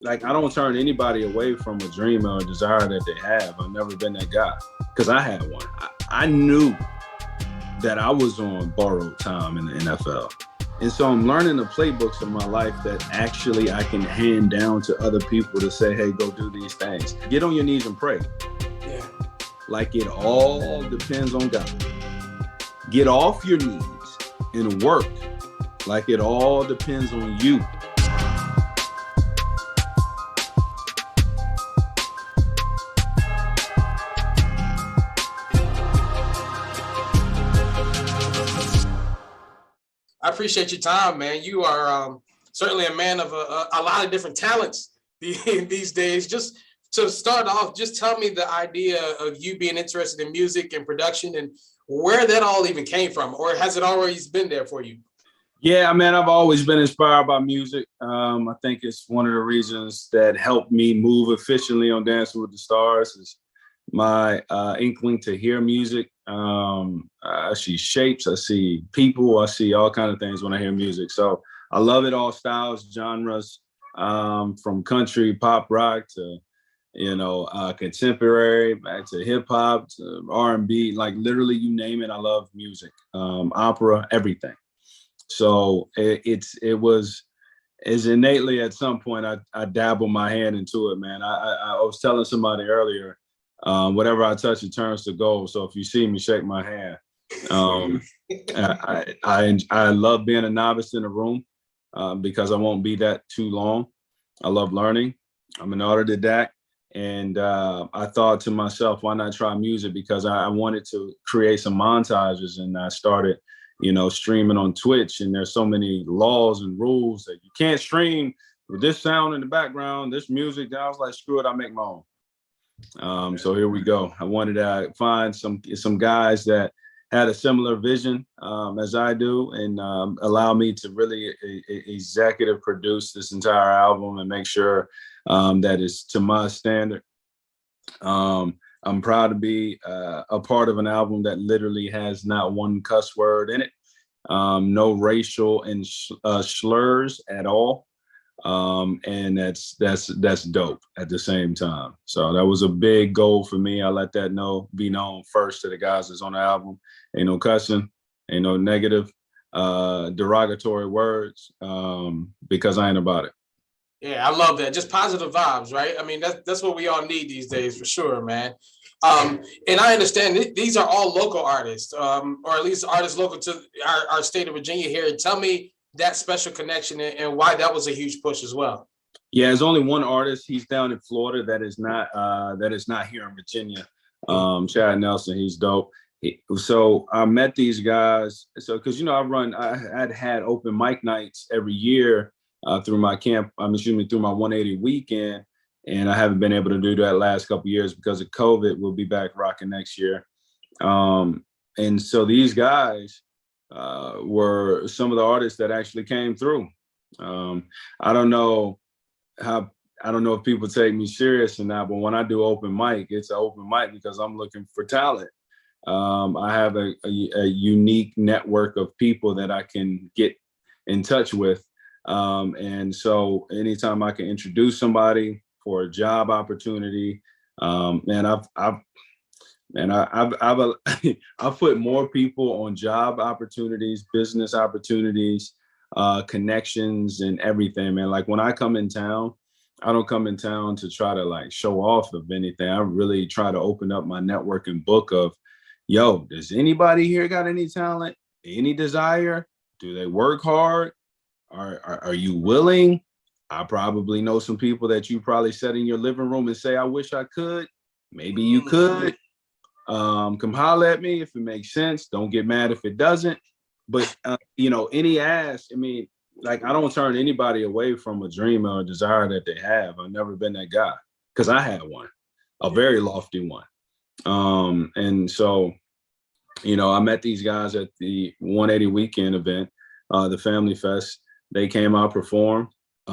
like I don't turn anybody away from a dream or a desire that they have. I've never been that guy because I had one. I knew that I was on borrowed time in the NFL. And so I'm learning the playbooks of my life that actually I can hand down to other people to say, hey, go do these things. Get on your knees and pray. Yeah. Like it all depends on God. Get off your knees and work like it all depends on you. I appreciate your time, man. You are certainly a man of a lot of different talents these days. Just to start off, just tell me the idea of you being interested in music and production and where that all even came from, or has it always been there for you? Yeah, man, I've always been inspired by music. I think it's one of the reasons that helped me move efficiently on Dancing with the Stars is my inkling to hear music. I see shapes, I see people, I see all kinds of things when I hear music. So I love it, all styles, genres, from country, pop, rock to, contemporary, back to hip hop, to R&B, like literally you name it. I love music, opera, everything. So it was as innately at some point I dabbled my hand into it, man. I was telling somebody earlier, whatever I touch, it turns to gold. So if you see me, shake my hand. I love being a novice in a room because I won't be that too long. I love learning. I'm an autodidact. And I thought to myself, why not try music? Because I wanted to create some montages, and I started streaming on Twitch, and there's so many laws and rules that you can't stream with this sound in the background, this music. I was like, screw it, I'll make my own. So here we go. I wanted to find some guys that had a similar vision as I do, and allow me to really executive produce this entire album and make sure that it's to my standard. I'm proud to be a part of an album that literally has not one cuss word in it, no racial and slurs at all, and that's dope at the same time. So that was a big goal for me. I let that be known first to the guys that's on the album. Ain't no cussing, ain't no negative, derogatory words, because I ain't about it. Yeah, I love that. Just positive vibes, right? I mean, that's what we all need these days, for sure, man. And I understand these are all local artists, or at least artists local to our state of Virginia here. Tell me that special connection and why that was a huge push as well. Yeah, there's only one artist. He's down in Florida that is not here in Virginia. Chad Nelson, he's dope. So I met these guys. So because I had open mic nights every year through my camp. Through my 180 weekend, and I haven't been able to do that last couple of years because of COVID. We'll be back rocking next year. And so these guys were some of the artists that actually came through. I don't know if people take me serious or not, but when I do open mic, it's an open mic because I'm looking for talent. I have a unique network of people that I can get in touch with. And so anytime I can introduce somebody for a job opportunity, I've put more people on job opportunities, business opportunities, connections, and everything, man. Like when I come in town, I don't come in town to try to like show off of anything. I really try to open up my networking book of, yo, does anybody here got any talent, any desire? Do they work hard? Are you willing? I probably know some people that you probably sit in your living room and say, I wish I could. Maybe you could. Come holler at me if it makes sense. Don't get mad if it doesn't. But, any ask, I don't turn anybody away from a dream or a desire that they have. I've never been that guy because I had one, a very lofty one. And so, I met these guys at the 180 weekend event, the Family Fest. They came out, performed. They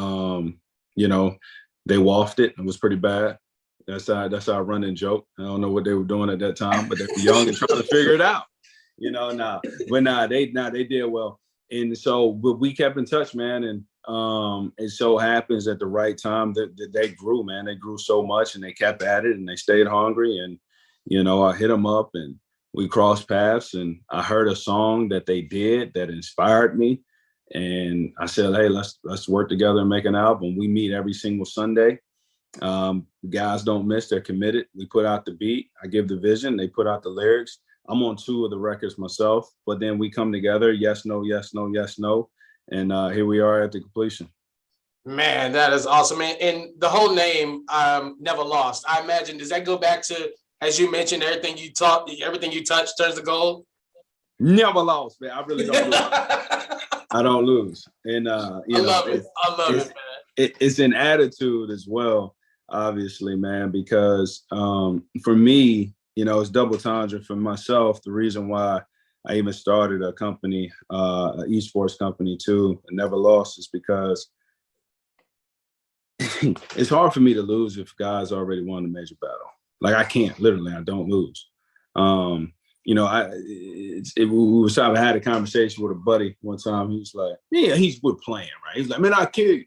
waffed it. It was pretty bad. That's our running joke. I don't know what they were doing at that time, but they were young and trying to figure it out. They did well. And so, but we kept in touch, man. And it so happens at the right time that they grew, man. They grew so much and they kept at it and they stayed hungry. And, I hit them up and we crossed paths and I heard a song that they did that inspired me. And I said, hey, let's work together and make an album. We meet every single Sunday. Guys don't miss, they're committed. We put out the beat, I give the vision, they put out the lyrics. I'm on 2 of the records myself, but then we come together, yes, no, yes, no, yes, no. And here we are at the completion. Man, that is awesome. And the whole name, Never Lost, I imagine, does that go back to, as you mentioned, everything you touch turns to gold? Never lost, man. I really don't lose. I don't lose. And, I love it, man. It's an attitude as well, obviously, man, because for me, it's double entendre for myself. The reason why I even started a company, an esports company too, and Never Lost, is because it's hard for me to lose if guys already won a major battle. Like I can't, literally, I don't lose. I had a conversation with a buddy one time. He was like, yeah, we're playing, right? He's like, man, I'll kill you.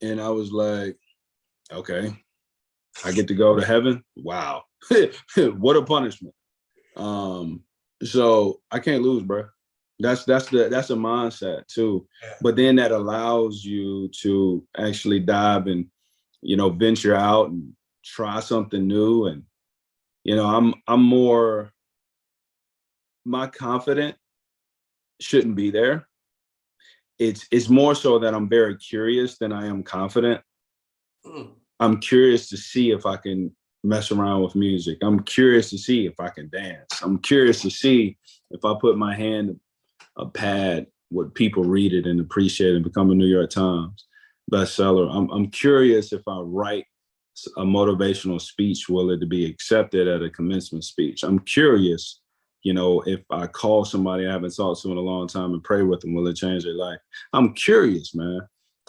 And I was like, okay, I get to go to heaven. Wow. What a punishment. So I can't lose, bro. That's a mindset too. Yeah. But then that allows you to actually dive and, venture out and try something new. And, I'm more, my confidence shouldn't be there. It's more so that I'm very curious than I am confident. I'm curious to see if I can mess around with music. I'm curious to see if I can dance. I'm curious to see if I put my hand a pad, would people read it and appreciate it and become a New York Times bestseller. I'm curious if I write a motivational speech, will it be accepted at a commencement speech? I'm curious, if I call somebody I haven't talked to in a long time and pray with them, will it change their life? I'm curious, man.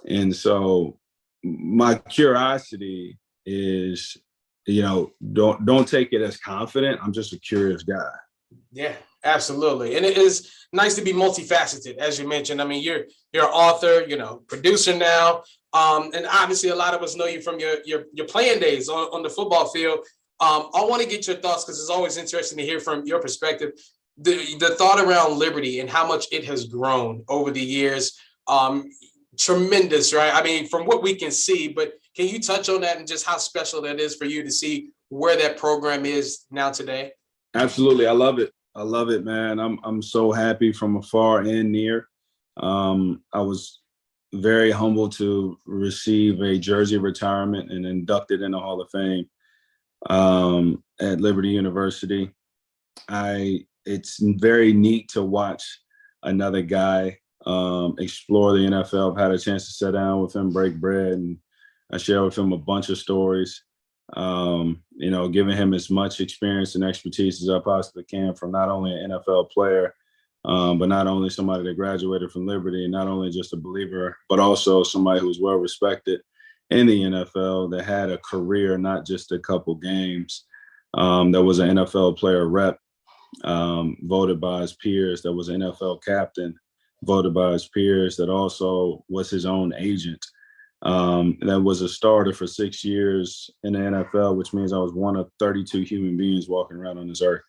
And so my curiosity is, don't take it as confident. I'm just a curious guy. Yeah, absolutely. And it is nice to be multifaceted, as you mentioned. I mean, you're an author, producer now. And obviously a lot of us know you from your playing days on the football field. I want to get your thoughts because it's always interesting to hear from your perspective, the thought around Liberty and how much it has grown over the years. Tremendous, right? I mean, from what we can see, but can you touch on that and just how special that is for you to see where that program is now today? Absolutely. I love it. I love it, man. I'm so happy from afar and near. I was very humbled to receive a jersey retirement and inducted in the Hall of Fame at Liberty University. It's very neat to watch another guy explore the NFL. I've had a chance to sit down with him, break bread, and I share with him a bunch of stories. Giving him as much experience and expertise as I possibly can from not only an NFL player, but not only somebody that graduated from Liberty, not only just a believer, but also somebody who's well respected in the NFL that had a career, not just a couple games, that was an NFL player rep, voted by his peers, that was an NFL captain, voted by his peers, that also was his own agent. That was a starter for 6 years in the NFL, which means I was one of 32 human beings walking around on this earth.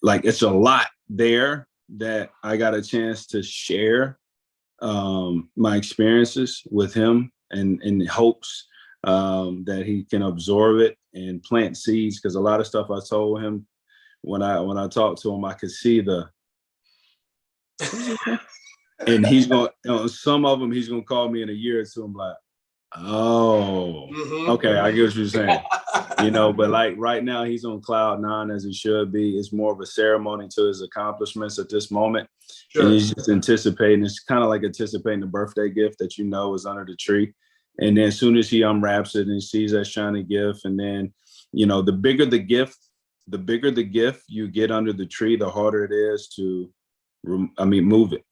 Like, it's a lot there that I got a chance to share my experiences with him and in hopes that he can absorb it and plant seeds. Because a lot of stuff I told him when I talked to him, I could see and he's going, some of them, he's going to call me in a year or two. I'm like, oh, okay, I get what you're saying. But like right now he's on cloud 9 as he should be. It's more of a ceremony to his accomplishments at this moment. Sure. And he's just anticipating. It's kind of like anticipating the birthday gift that is under the tree. And then as soon as he unwraps it and sees that shiny gift, and then, the bigger the gift you get under the tree, the harder it is to, move it.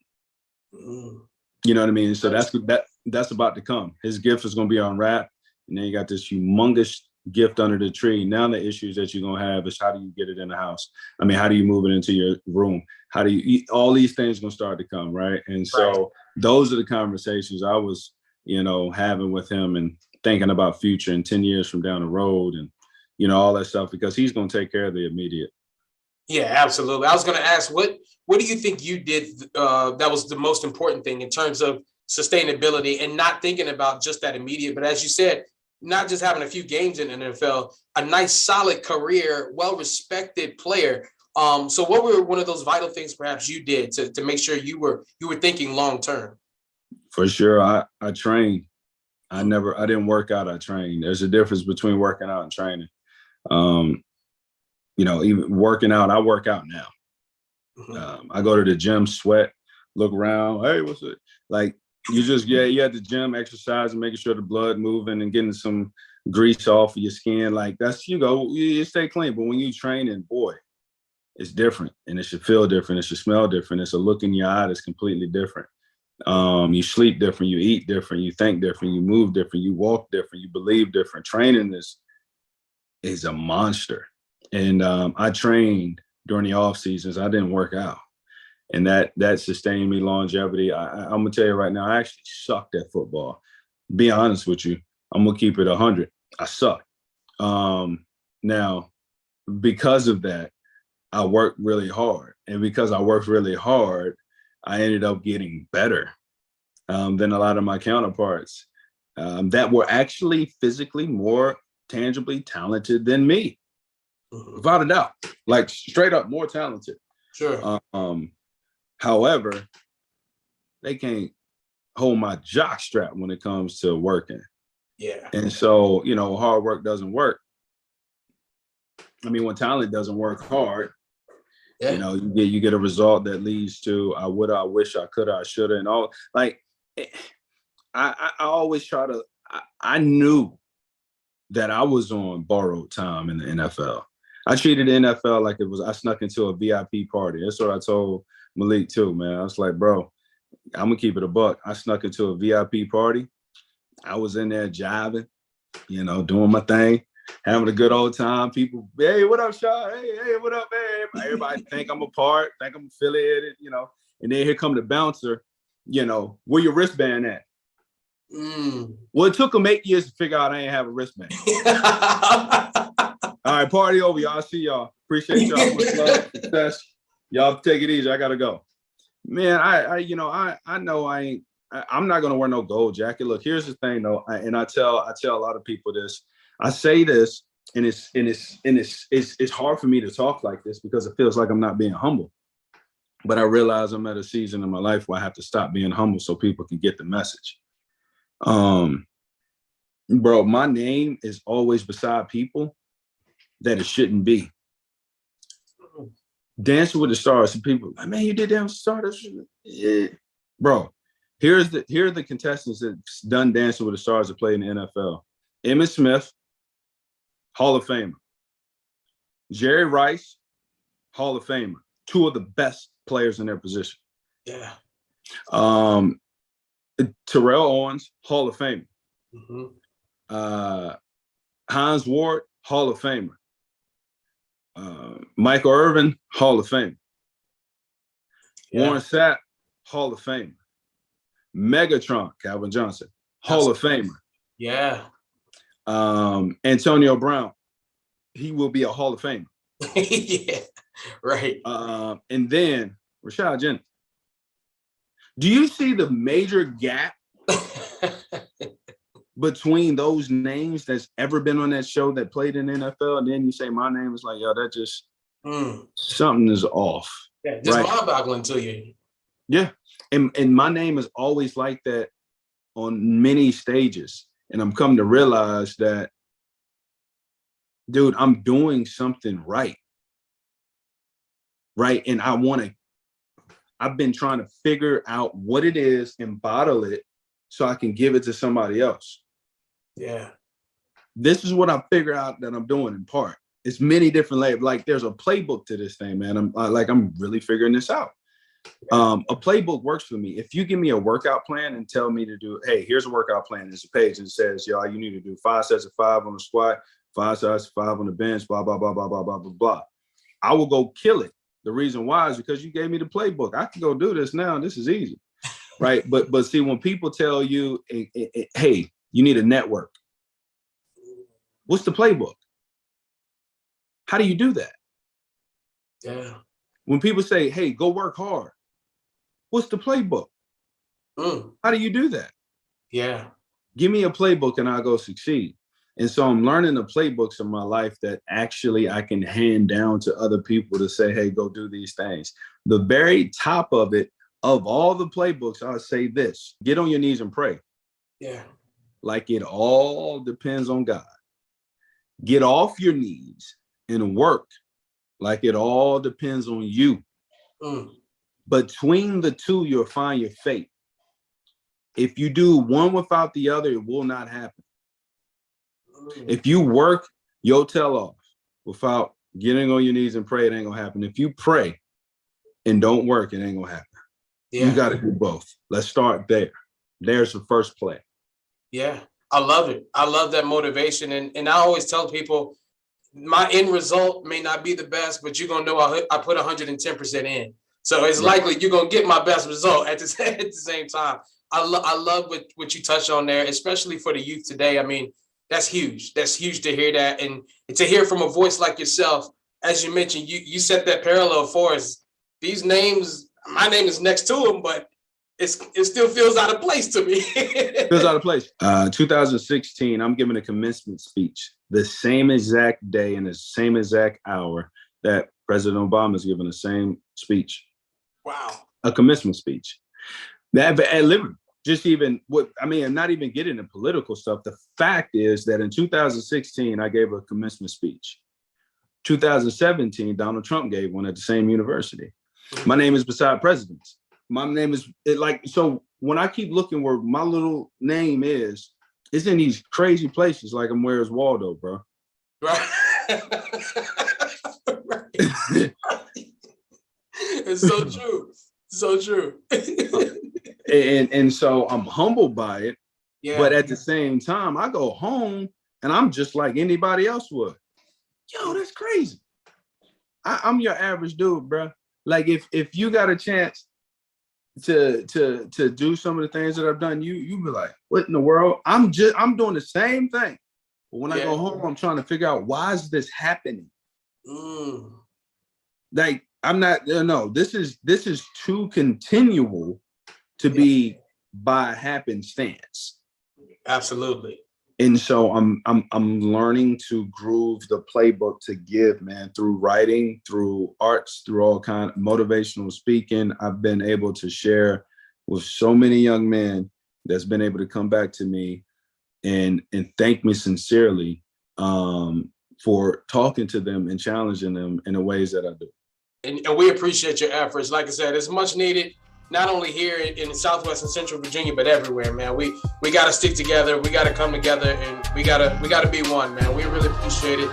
You know what I mean? So that's about to come. His gift is going to be unwrapped, and then you got this humongous gift under the tree. Now the issues that you're going to have is how do you get it in the house? How do you move it into your room? How do you eat? All these things going to start to come, right? And so those are the conversations I was, having with him and thinking about future and 10 years from down the road and, all that stuff, because he's going to take care of the immediate. Yeah, absolutely. I was going to ask, what do you think you did that was the most important thing in terms of sustainability and not thinking about just that immediate, but as you said, not just having a few games in the NFL, a nice, solid career, well-respected player. So what were one of those vital things perhaps you did to make sure you were thinking long-term? For sure. I trained. I didn't work out. I trained. There's a difference between working out and training. Even working out, I work out now. I go to the gym, sweat, look around. Hey, what's it? Like, you at the gym, exercising, making sure the blood moving and getting some grease off of your skin. Like, that's, you stay clean. But when you training, boy, it's different, and it should feel different. It should smell different. It's a look in your eye that's completely different. You sleep different, you eat different, you think different, you move different, you walk different, you believe different. Training is a monster. And I trained during the off seasons. I didn't work out. And that sustained me longevity. I'm going to tell you right now, I actually sucked at football. Be honest with you. I'm going to keep it 100. I suck. Now, because of that, I worked really hard. And because I worked really hard, I ended up getting better than a lot of my counterparts that were actually physically more tangibly talented than me. Without a doubt. Like, straight up more talented. Sure. However, they can't hold my jock strap when it comes to working. Yeah. And so, hard work doesn't work. I mean, when talent doesn't work hard, you get a result that leads to I would, I wish, I could, I should, and all. Like, I always try to. I knew that I was on borrowed time in the NFL. I treated the NFL like it was. I snuck into a VIP party. That's what I told Malik too, man. I was like, bro, I'm gonna keep it a buck. I snuck into a VIP party. I was in there jiving, doing my thing, having a good old time. People, hey, what up, Shaw? Hey, what up, man? Everybody think I'm a part, think I'm affiliated, And then here come the bouncer, where your wristband at? Well, it took them 8 years to figure out I ain't have a wristband. All right, party over, y'all. See y'all. Appreciate y'all. Much love, success. Y'all take it easy. I gotta go. Man, I know I ain't. I'm not gonna wear no gold jacket. Look, here's the thing, though, and I tell a lot of people this. I say this, and it's hard for me to talk like this because it feels like I'm not being humble. But I realize I'm at a season in my life where I have to stop being humble so people can get the message. Bro, my name is always beside people that it shouldn't be. Dancing with the Stars, and people like, man, you did Dancing with the Stars. Yeah. Bro, here are the contestants that's done Dancing with the Stars that play in the NFL. Emmitt Smith, Hall of Famer. Jerry Rice, Hall of Famer. Two of the best players in their position. Yeah. Terrell Owens, Hall of Famer. Mm-hmm. Hines Ward, Hall of Famer. Michael Irvin, Hall of Famer. Yeah. Warren Sapp, Hall of Famer. Megatron, Calvin Johnson, Hall of Famer. Yeah. Antonio Brown, he will be a Hall of Famer. Yeah, right. And then Rashad Jennings. Do you see the major gap between those names that's ever been on that show that played in the NFL? And then you say my name, is like, yo, that just something is off. Yeah, just right? Mind-boggling to you. Yeah. And my name is always like that on many stages. And I'm coming to realize that, dude, I'm doing something right. Right. And I've been trying to figure out what it is and bottle it so I can give it to somebody else. Yeah. This is what I figured out that I'm doing in part. It's many different layers. Like, there's a playbook to this thing, man. I'm really figuring this out. A playbook works for me. If you give me a workout plan and tell me to do, hey, here's a workout plan. There's a page and it says, y'all, you need to do 5 sets of 5 on the squat, 5 sets of 5 on the bench, blah, blah, blah, blah, blah, blah, blah, blah. I will go kill it. The reason why is because you gave me the playbook. I can go do this now. This is easy. right? But see, when people tell you, hey, you need a network, what's the playbook? How do you do that? Yeah. When people say, hey, go work hard, what's the playbook? How do you do that? Yeah. Give me a playbook and I'll go succeed. And so I'm learning the playbooks of my life that actually I can hand down to other people to say, hey, go do these things. The very top of it, of all the playbooks, I'll say this: get on your knees and pray. Yeah. Like it all depends on God. Get off your knees and work like it all depends on you. Between the two, you'll find your fate. If you do one without the other, it will not happen. If you work your tail off without getting on your knees and pray, it ain't gonna happen. If you pray and don't work, it ain't gonna happen. Yeah. You gotta do both. Let's start there. There's the first play. Yeah, I love it. I love that motivation. And I always tell people, my end result may not be the best, but you're gonna know I put 110% in. So it's likely you're gonna get my best result at the same time. I love what you touched on there, especially for the youth today. I mean, that's huge. That's huge to hear that, and to hear from a voice like yourself. As you mentioned, you set that parallel for us. These names, my name is next to them, but it still feels out of place to me. Feels out of place. 2016, I'm giving a commencement speech the same exact day and the same exact hour that President Obama is giving the same speech. Wow. A commencement speech. That at Liberty. Just even I'm not even getting into political stuff. The fact is that in 2016, I gave a commencement speech. 2017, Donald Trump gave one at the same university. My name is beside presidents. My name is so when I keep looking where my little name is, it's in these crazy places like I'm Where's Waldo, bro. Right. Right. It's so true. So true. And so I'm humbled by it. Yeah. But at the same time, I go home and I'm just like anybody else would. Yo, that's crazy. I'm your average dude, bro. Like if you got a chance to do some of the things that I've done, you be like, what in the world? I'm doing the same thing. But when I go home, I'm trying to figure out, why is this happening? Like, I'm not, no, this is too continual to be by happenstance. Absolutely. And so I'm learning to groove the playbook to give, man, through writing, through arts, through all kind of motivational speaking. I've been able to share with so many young men that's been able to come back to me and thank me sincerely for talking to them and challenging them in the ways that I do. And we appreciate your efforts. Like I said, it's much needed, not only here in Southwest and Central Virginia, but everywhere, man. We got to stick together. We got to come together, and we got to be one, man. We really appreciate it.